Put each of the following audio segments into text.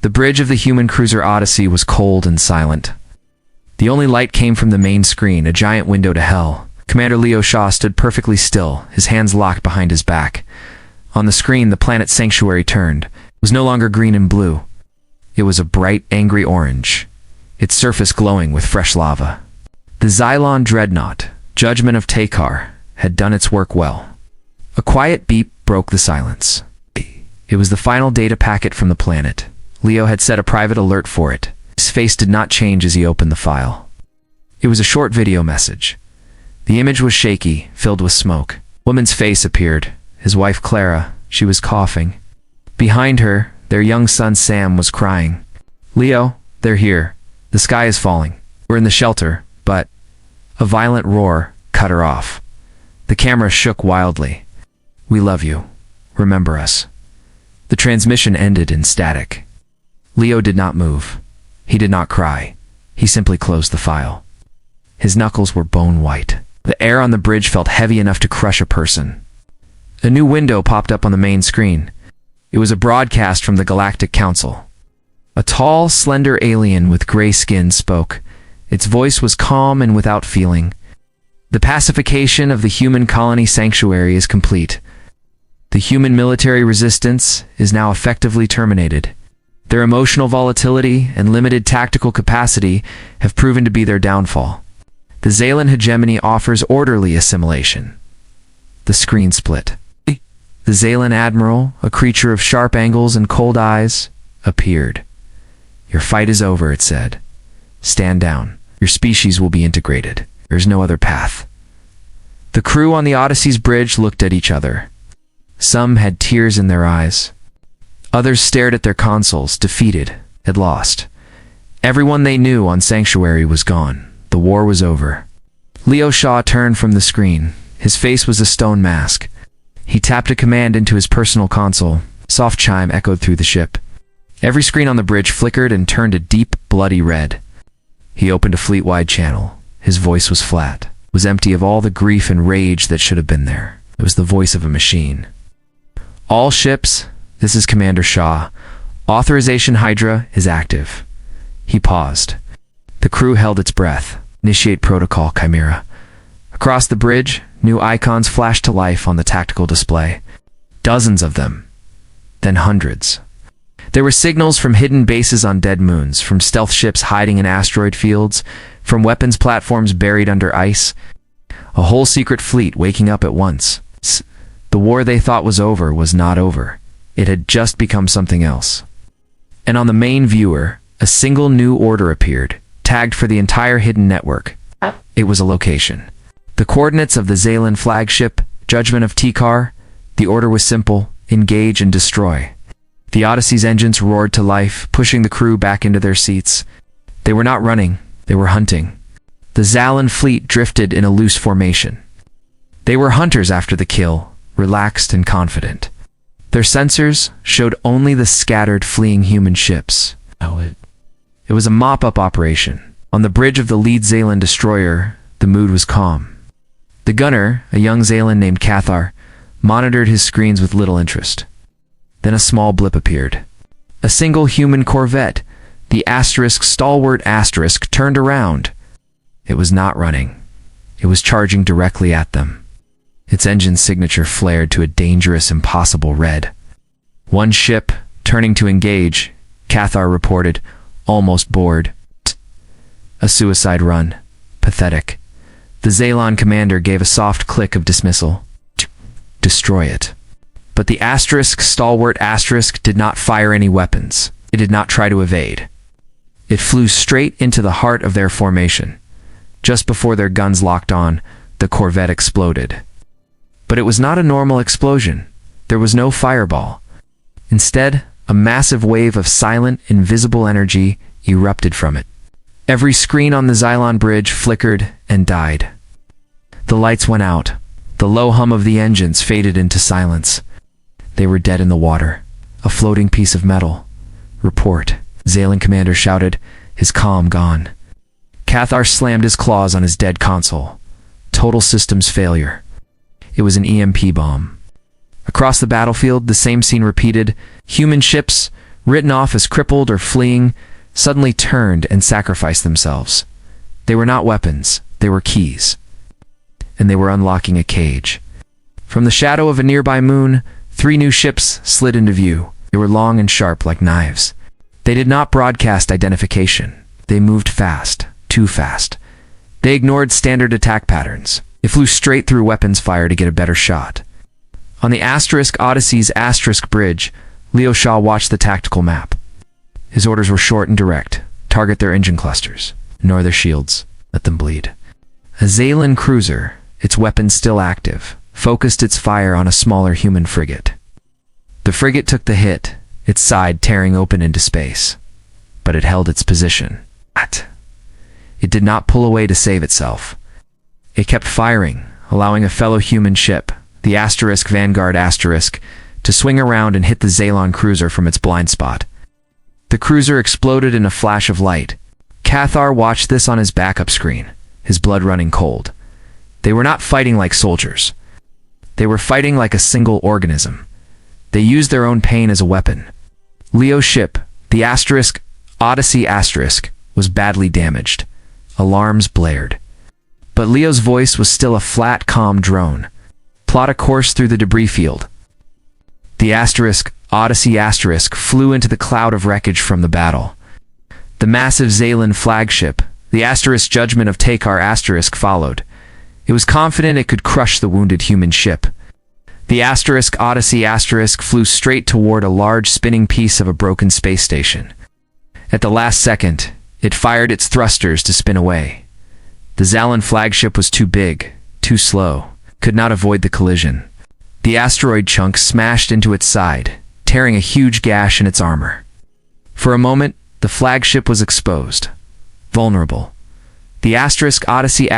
The bridge of the human cruiser Odyssey was cold and silent. The only light came from the main screen, a giant window to hell. Commander Leo Shaw stood perfectly still, his hands locked behind his back. On the screen, the planet Sanctuary turned. It was no longer green and blue. It was a bright, angry orange, its surface glowing with fresh lava. The Xylon Dreadnought, Judgment of Takar, had done its work well. A quiet beep broke the silence. It was the final data packet from the planet. Leo had set a private alert for it. His face did not change as he opened the file. It was a short video message. The image was shaky, filled with smoke. A woman's face appeared. His wife Clara. She was coughing. Behind her, their young son Sam was crying. "Leo, they're here. The sky is falling. We're in the shelter, but..." A violent roar cut her off. The camera shook wildly. "We love you. Remember us." The transmission ended in static. Leo did not move. He did not cry. He simply closed the file. His knuckles were bone white. The air on the bridge felt heavy enough to crush a person. A new window popped up on the main screen. It was a broadcast from the Galactic Council. A tall, slender alien with gray skin spoke. Its voice was calm and without feeling. "The pacification of the human colony sanctuary is complete. The human military resistance is now effectively terminated. Their emotional volatility and limited tactical capacity have proven to be their downfall. The Xalan hegemony offers orderly assimilation." The screen split. The Xalan admiral, a creature of sharp angles and cold eyes, appeared. "Your fight is over," it said. "Stand down. Your species will be integrated. There's no other path." The crew on the Odyssey's bridge looked at each other. Some had tears in their eyes. Others stared at their consoles, defeated, had lost. Everyone they knew on Sanctuary was gone. The war was over. Leo Shaw turned from the screen. His face was a stone mask. He tapped a command into his personal console. Soft chime echoed through the ship. Every screen on the bridge flickered and turned a deep, bloody red. He opened a fleet-wide channel. His voice was flat, was empty of all the grief and rage that should have been there. It was the voice of a machine. "All ships, this is Commander Shaw. Authorization Hydra is active." He paused. The crew held its breath. "Initiate protocol, Chimera." Across the bridge, new icons flashed to life on the tactical display. Dozens of them. Then hundreds. There were signals from hidden bases on dead moons, from stealth ships hiding in asteroid fields, from weapons platforms buried under ice. A whole secret fleet waking up at once. The war they thought was over was not over. It had just become something else. And on the main viewer, a single new order appeared, tagged for the entire hidden network. It was a location. The coordinates of the Xalan flagship, Judgment of Takar. The order was simple: engage and destroy. The Odyssey's engines roared to life, pushing the crew back into their seats. They were not running, they were hunting. The Xalan fleet drifted in a loose formation. They were hunters after the kill, relaxed and confident. Their sensors showed only the scattered, fleeing human ships. It was a mop-up operation. On the bridge of the lead Xalan destroyer, the mood was calm. The gunner, a young Xalan named Cathar, monitored his screens with little interest. Then a small blip appeared. A single human corvette, the Stalwart Asterisk, turned around. It was not running. It was charging directly at them. Its engine signature flared to a dangerous, impossible red. "One ship, turning to engage," Cathar reported, almost bored. "A suicide run. Pathetic." The Xalan commander gave a soft click of dismissal. "Destroy it." But the Stalwart Asterisk did not fire any weapons. It did not try to evade. It flew straight into the heart of their formation. Just before their guns locked on, the corvette exploded. But it was not a normal explosion. There was no fireball. Instead, a massive wave of silent, invisible energy erupted from it. Every screen on the Xylon bridge flickered and died. The lights went out. The low hum of the engines faded into silence. They were dead in the water, a floating piece of metal. "Report," Xalan commander shouted, his calm gone. Cathar slammed his claws on his dead console. Total systems failure. It was an EMP bomb. Across the battlefield, the same scene repeated. Human ships, written off as crippled or fleeing, suddenly turned and sacrificed themselves. They were not weapons, they were keys. And they were unlocking a cage. From the shadow of a nearby moon, 3 new ships slid into view. They were long and sharp like knives. They did not broadcast identification. They moved fast, too fast. They ignored standard attack patterns. They flew straight through weapons fire to get a better shot. On the Odyssey's bridge, Leo Shaw watched the tactical map. His orders were short and direct. Target their engine clusters. Ignore their shields. Let them bleed. A Xalan cruiser, its weapons still active, focused its fire on a smaller human frigate. The frigate took the hit, its side tearing open into space. But it held its position. It did not pull away to save itself. It kept firing, allowing a fellow human ship, the Vanguard to swing around and hit the Xalan cruiser from its blind spot. The cruiser exploded in a flash of light. Cathar watched this on his backup screen, his blood running cold. They were not fighting like soldiers. They were fighting like a single organism. They used their own pain as a weapon. Leo's ship, the Odyssey was badly damaged. Alarms blared. But Leo's voice was still a flat, calm drone. Plot a course through the debris field. The Odyssey flew into the cloud of wreckage from the battle. The massive Xalan flagship, the Judgment of Takar followed. It was confident it could crush the wounded human ship. The Odyssey flew straight toward a large spinning piece of a broken space station. At the last second, it fired its thrusters to spin away. The Xalan flagship was too big, too slow, could not avoid the collision. The asteroid chunk smashed into its side, tearing a huge gash in its armor. For a moment, the flagship was exposed, vulnerable. The Odyssey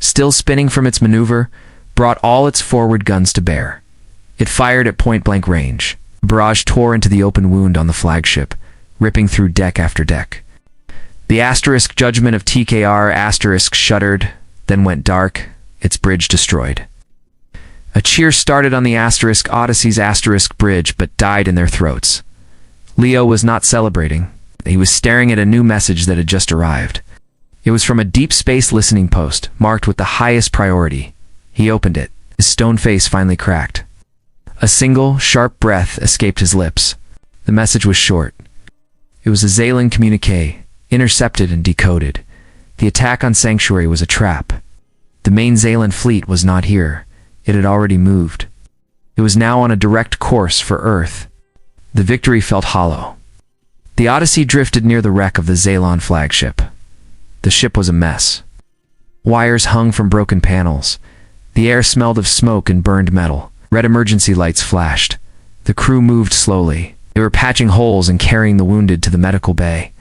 still spinning from its maneuver, brought all its forward guns to bear. It fired at point-blank range. A barrage tore into the open wound on the flagship, ripping through deck after deck. The Judgment of TKR shuddered, then went dark, its bridge destroyed. A cheer started on the Odyssey's bridge, but died in their throats. Leo was not celebrating. He was staring at a new message that had just arrived. It was from a deep space listening post, marked with the highest priority. He opened it. His stone face finally cracked. A single, sharp breath escaped his lips. The message was short. It was a Xalan communique, intercepted and decoded. The attack on Sanctuary was a trap. The main Xalan fleet was not here. It had already moved. It was now on a direct course for Earth. The victory felt hollow. The Odyssey drifted near the wreck of the Xalan flagship. The ship was a mess. Wires hung from broken panels. The air smelled of smoke and burned metal. Red emergency lights flashed. The crew moved slowly. They were patching holes and carrying the wounded to the medical bay.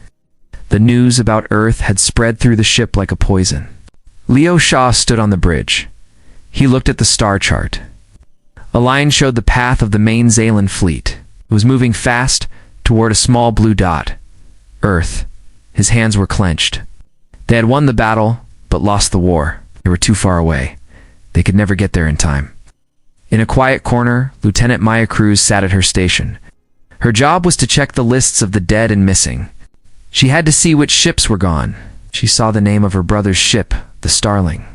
The news about Earth had spread through the ship like a poison. Leo Shaw stood on the bridge. He looked at the star chart. A line showed the path of the main Xalan fleet. It was moving fast toward a small blue dot. Earth. His hands were clenched. They had won the battle, but lost the war. They were too far away. They could never get there in time. In a quiet corner, Lieutenant Maya Cruz sat at her station. Her job was to check the lists of the dead and missing. She had to see which ships were gone. She saw the name of her brother's ship, the Starling.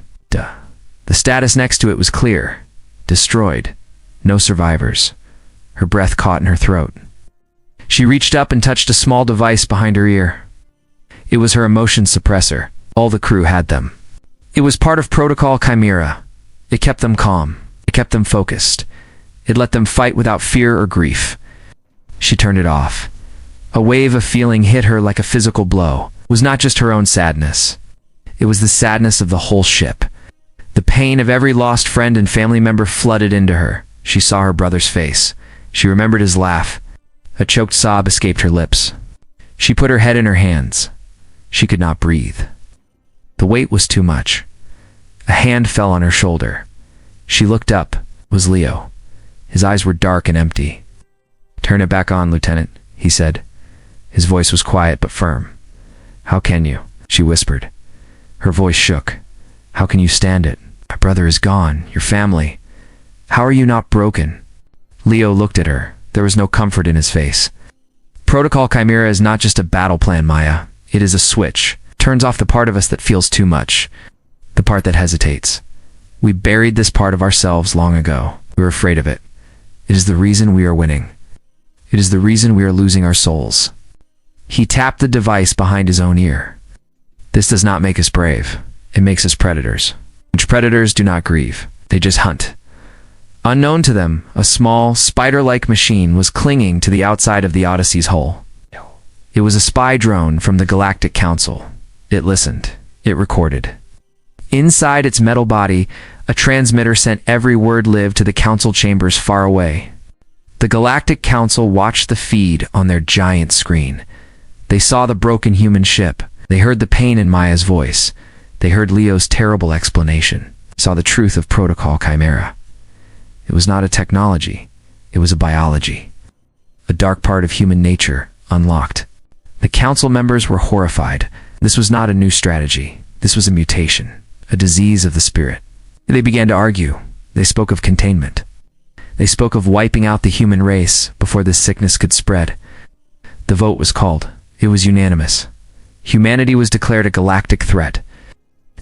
The status next to it was clear. Destroyed. No survivors. Her breath caught in her throat. She reached up and touched a small device behind her ear. It was her emotion suppressor. All the crew had them. It was part of Protocol Chimera. It kept them calm. It kept them focused. It let them fight without fear or grief. She turned it off. A wave of feeling hit her like a physical blow. It was not just her own sadness. It was the sadness of the whole ship. The pain of every lost friend and family member flooded into her. She saw her brother's face. She remembered his laugh. A choked sob escaped her lips. She put her head in her hands. She could not breathe. The weight was too much. A hand fell on her shoulder. She looked up. It was Leo. His eyes were dark and empty. "Turn it back on, Lieutenant," he said. His voice was quiet but firm. "How can you?" she whispered. Her voice shook. "How can you stand it? My brother is gone. Your family. How are you not broken?" Leo looked at her. There was no comfort in his face. Protocol Chimera is not just a battle plan, Maya. It is a switch. Turns off the part of us that feels too much. The part that hesitates. We buried this part of ourselves long ago. We were afraid of it. It is the reason we are winning. It is the reason we are losing our souls. He tapped the device behind his own ear. This does not make us brave. It makes us predators. Which predators do not grieve. They just hunt. Unknown to them, a small, spider-like machine was clinging to the outside of the Odyssey's hull. It was a spy drone from the Galactic Council. It listened. It recorded. Inside its metal body, a transmitter sent every word lived to the council chambers far away. The Galactic Council watched the feed on their giant screen. They saw the broken human ship. They heard the pain in Maya's voice. They heard Leo's terrible explanation. Saw the truth of Protocol Chimera. It was not a technology. It was a biology. A dark part of human nature, unlocked. The council members were horrified. This was not a new strategy. This was a mutation, a disease of the spirit. They began to argue. They spoke of containment. They spoke of wiping out the human race before this sickness could spread. The vote was called. It was unanimous. Humanity was declared a galactic threat.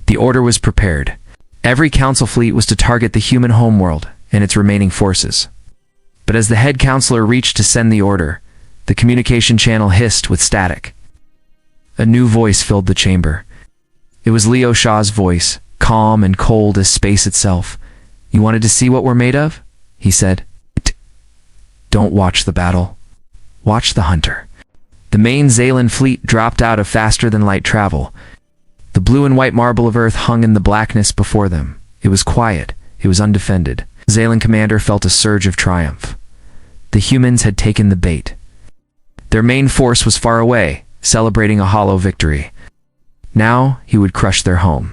The order was prepared. Every council fleet was to target the human homeworld and its remaining forces. But as the head counselor reached to send the order, the communication channel hissed with static. A new voice filled the chamber. It was Leo Shaw's voice, calm and cold as space itself. "You wanted to see what we're made of?" he said. "Don't watch the battle. Watch the hunter." The main Zalan fleet dropped out of faster-than-light travel. The blue and white marble of Earth hung in the blackness before them. It was quiet. It was undefended. Zalan commander felt a surge of triumph. The humans had taken the bait. Their main force was far away, celebrating a hollow victory. Now he would crush their home.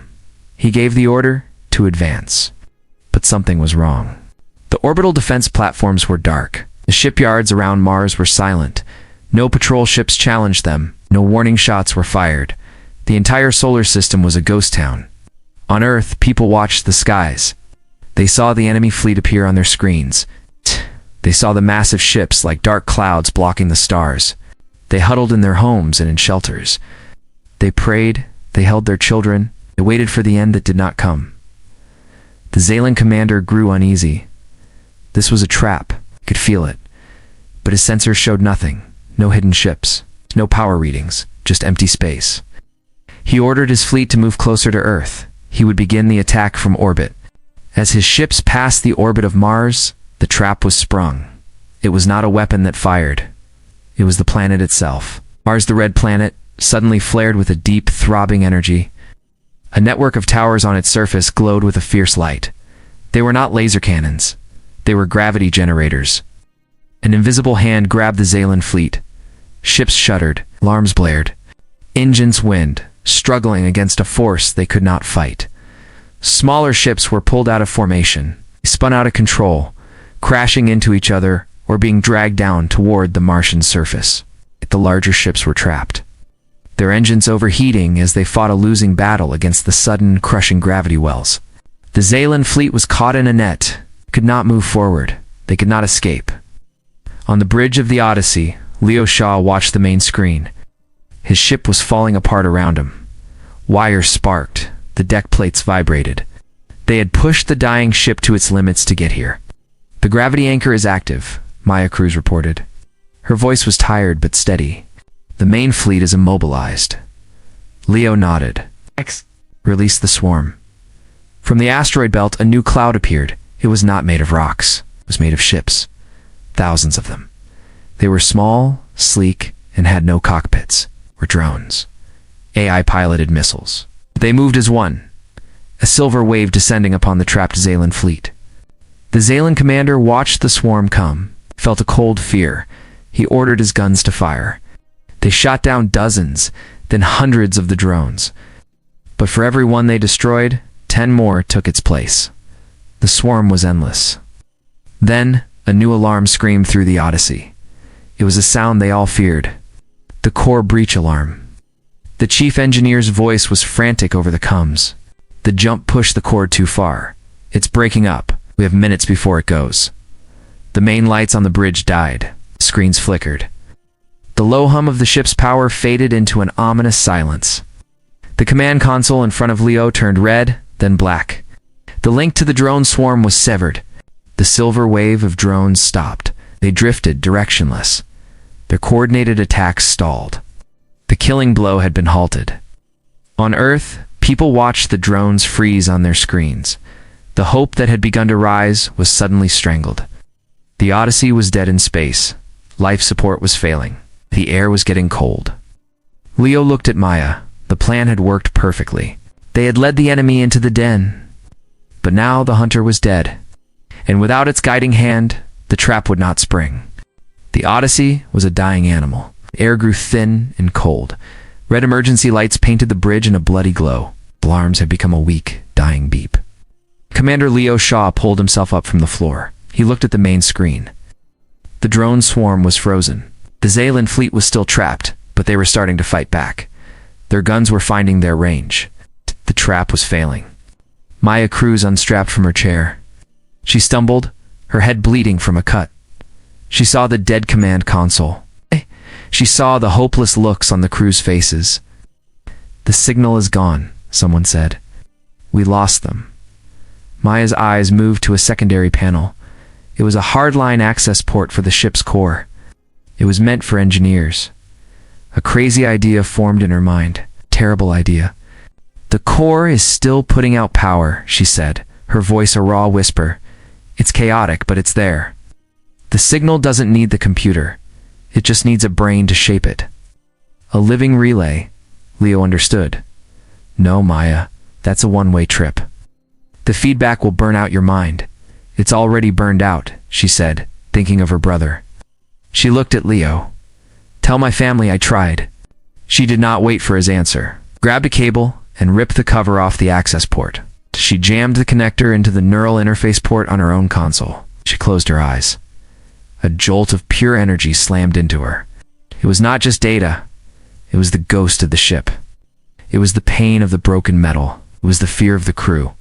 He gave the order to advance. But something was wrong. The orbital defense platforms were dark. The shipyards around Mars were silent. No patrol ships challenged them. No warning shots were fired. The entire solar system was a ghost town. On Earth, people watched the skies. They saw the enemy fleet appear on their screens. They saw the massive ships like dark clouds blocking the stars. They huddled in their homes and in shelters. They prayed. They held their children. They waited for the end that did not come. The Zalan commander grew uneasy. This was a trap. He could feel it. But his sensors showed nothing. No hidden ships. No power readings. Just empty space. He ordered his fleet to move closer to Earth. He would begin the attack from orbit. As his ships passed the orbit of Mars, the trap was sprung. It was not a weapon that fired. It was the planet itself. Mars, the red planet, suddenly flared with a deep, throbbing energy. A network of towers on its surface glowed with a fierce light. They were not laser cannons. They were gravity generators. An invisible hand grabbed the Zalan fleet. Ships shuddered. Alarms blared. Engines whined, struggling against a force they could not fight. Smaller ships were pulled out of formation. They spun out of control, crashing into each other or being dragged down toward the Martian surface. The larger ships were trapped, their engines overheating as they fought a losing battle against the sudden, crushing gravity wells. The Zalan fleet was caught in a net, could not move forward. They could not escape. On the bridge of the Odyssey, Leo Shaw watched the main screen. His ship was falling apart around him. Wires sparked. The deck plates vibrated. They had pushed the dying ship to its limits to get here. "The gravity anchor is active," Maya Cruz reported. Her voice was tired but steady. "The main fleet is immobilized." Leo nodded. Release the swarm. From the asteroid belt, a new cloud appeared. It was not made of rocks. It was made of ships. Thousands of them. They were small, sleek, and had no cockpits. Were drones. AI-piloted missiles. They moved as one. A silver wave descending upon the trapped Zalan fleet. The Zalan commander watched the swarm come, felt a cold fear. He ordered his guns to fire. They shot down dozens, then hundreds of the drones. But for every one they destroyed, 10 more took its place. The swarm was endless. Then, a new alarm screamed through the Odyssey. It was a sound they all feared. The core breach alarm. The chief engineer's voice was frantic over the comms. The jump pushed the cord too far. It's breaking up. We have minutes before it goes. The main lights on the bridge died. Screens flickered. The The low hum of the ship's power faded into an ominous silence. The command console in front of Leo turned red, then black. The link to the drone swarm was severed. The silver wave of drones stopped. They drifted, directionless. Their coordinated attacks stalled. The killing blow had been halted. On Earth, people watched the drones freeze on their screens. The hope that had begun to rise was suddenly strangled. The Odyssey was dead in space. Life support was failing. The air was getting cold. Leo looked at Maya. The plan had worked perfectly. They had led the enemy into the den. But now the hunter was dead. And without its guiding hand, the trap would not spring. The Odyssey was a dying animal. The air grew thin and cold. Red emergency lights painted the bridge in a bloody glow. Alarms had become a weak, dying beep. Commander Leo Shaw pulled himself up from the floor. He looked at the main screen. The drone swarm was frozen. The Xalan fleet was still trapped, but they were starting to fight back. Their guns were finding their range. The trap was failing. Maya Cruz unstrapped from her chair. She stumbled, her head bleeding from a cut. She saw the dead command console. She saw the hopeless looks on the crew's faces. "The signal is gone," someone said. "We lost them." Maya's eyes moved to a secondary panel. It was a hardline access port for the ship's core. It was meant for engineers. A crazy idea formed in her mind. Terrible idea. "The core is still putting out power," she said, her voice a raw whisper. "It's chaotic, but it's there. The signal doesn't need the computer. It just needs a brain to shape it." A living relay, Leo understood. "No, Maya, that's a one-way trip. The feedback will burn out your mind. It's already burned out," she said, thinking of her brother. She looked at Leo. "Tell my family I tried." She did not wait for his answer. Grabbed a cable and ripped the cover off the access port. She jammed the connector into the neural interface port on her own console. She closed her eyes. A jolt of pure energy slammed into her. It was not just data. It was the ghost of the ship. It was the pain of the broken metal. It was the fear of the crew.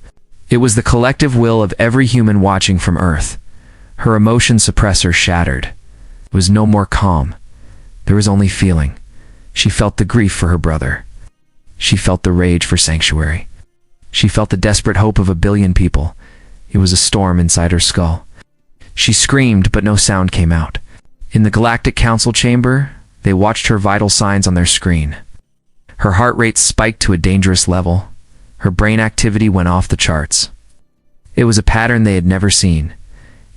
It was the collective will of every human watching from Earth. Her emotion suppressor shattered. It was no more calm. There was only feeling. She felt the grief for her brother. She felt the rage for Sanctuary. She felt the desperate hope of a billion people. It was a storm inside her skull. She screamed, but no sound came out. In the Galactic Council chamber, they watched her vital signs on their screen. Her heart rate spiked to a dangerous level. Her brain activity went off the charts. It was a pattern they had never seen.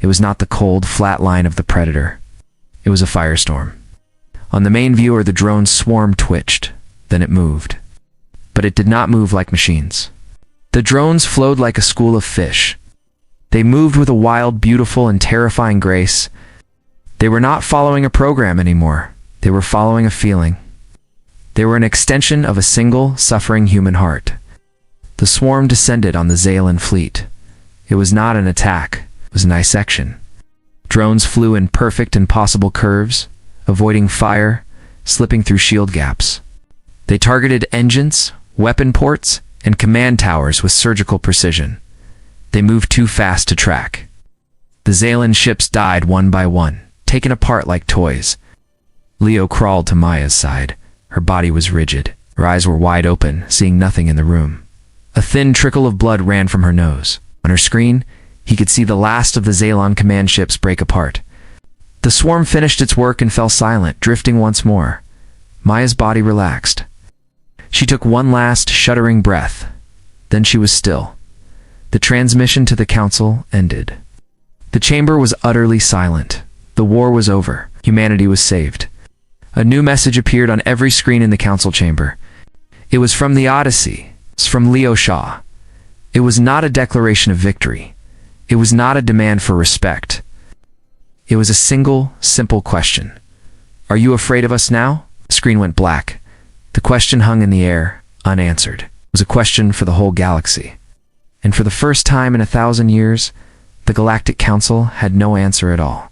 It was not the cold, flat line of the Predator. It was a firestorm. On the main viewer, the drone's swarm twitched. Then it moved. But it did not move like machines. The drones flowed like a school of fish. They moved with a wild, beautiful, and terrifying grace. They were not following a program anymore. They were following a feeling. They were an extension of a single, suffering human heart. The swarm descended on the Xalan fleet. It was not an attack. It was a dissection. Drones flew in perfect, impossible curves, avoiding fire, slipping through shield gaps. They targeted engines, weapon ports, and command towers with surgical precision. They moved too fast to track. The Xalan ships died one by one, taken apart like toys. Leo crawled to Maya's side. Her body was rigid. Her eyes were wide open, seeing nothing in the room. A thin trickle of blood ran from her nose. On her screen, he could see the last of the Xalan command ships break apart. The swarm finished its work and fell silent, drifting once more. Maya's body relaxed. She took one last, shuddering breath. Then she was still. The transmission to the council ended. The chamber was utterly silent. The war was over. Humanity was saved. A new message appeared on every screen in the council chamber. It was from the Odyssey. It was from Leo Shaw. It was not a declaration of victory. It was not a demand for respect. It was a single, simple question. "Are you afraid of us now?" The screen went black. The question hung in the air, unanswered. It was a question for the whole galaxy. And for the first time in 1,000 years, the Galactic Council had no answer at all.